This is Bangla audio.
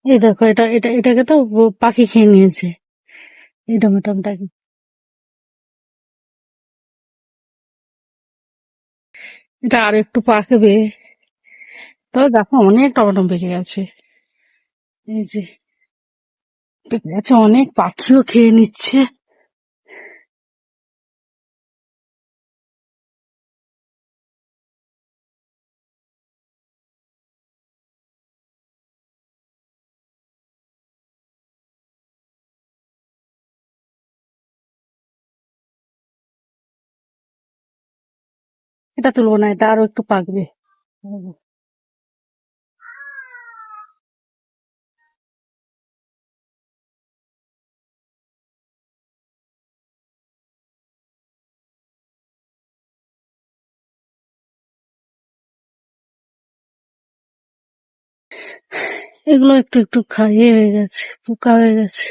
এই দেখো, এটাকে তো পাখি খেয়ে নিয়েছে, এই টমেটোটাকে। এটা আর একটু পাকবে। তবে দেখো অনেক টমেটো পেকে গেছে। এই যে পেকে গেছে, অনেক পাখিও খেয়ে নিচ্ছে। এটা তুলবো না, এটা আরো একটু পাকবে। এগুলো একটু একটু খাইয়ে হয়ে গেছে, পোকা হয়ে গেছে।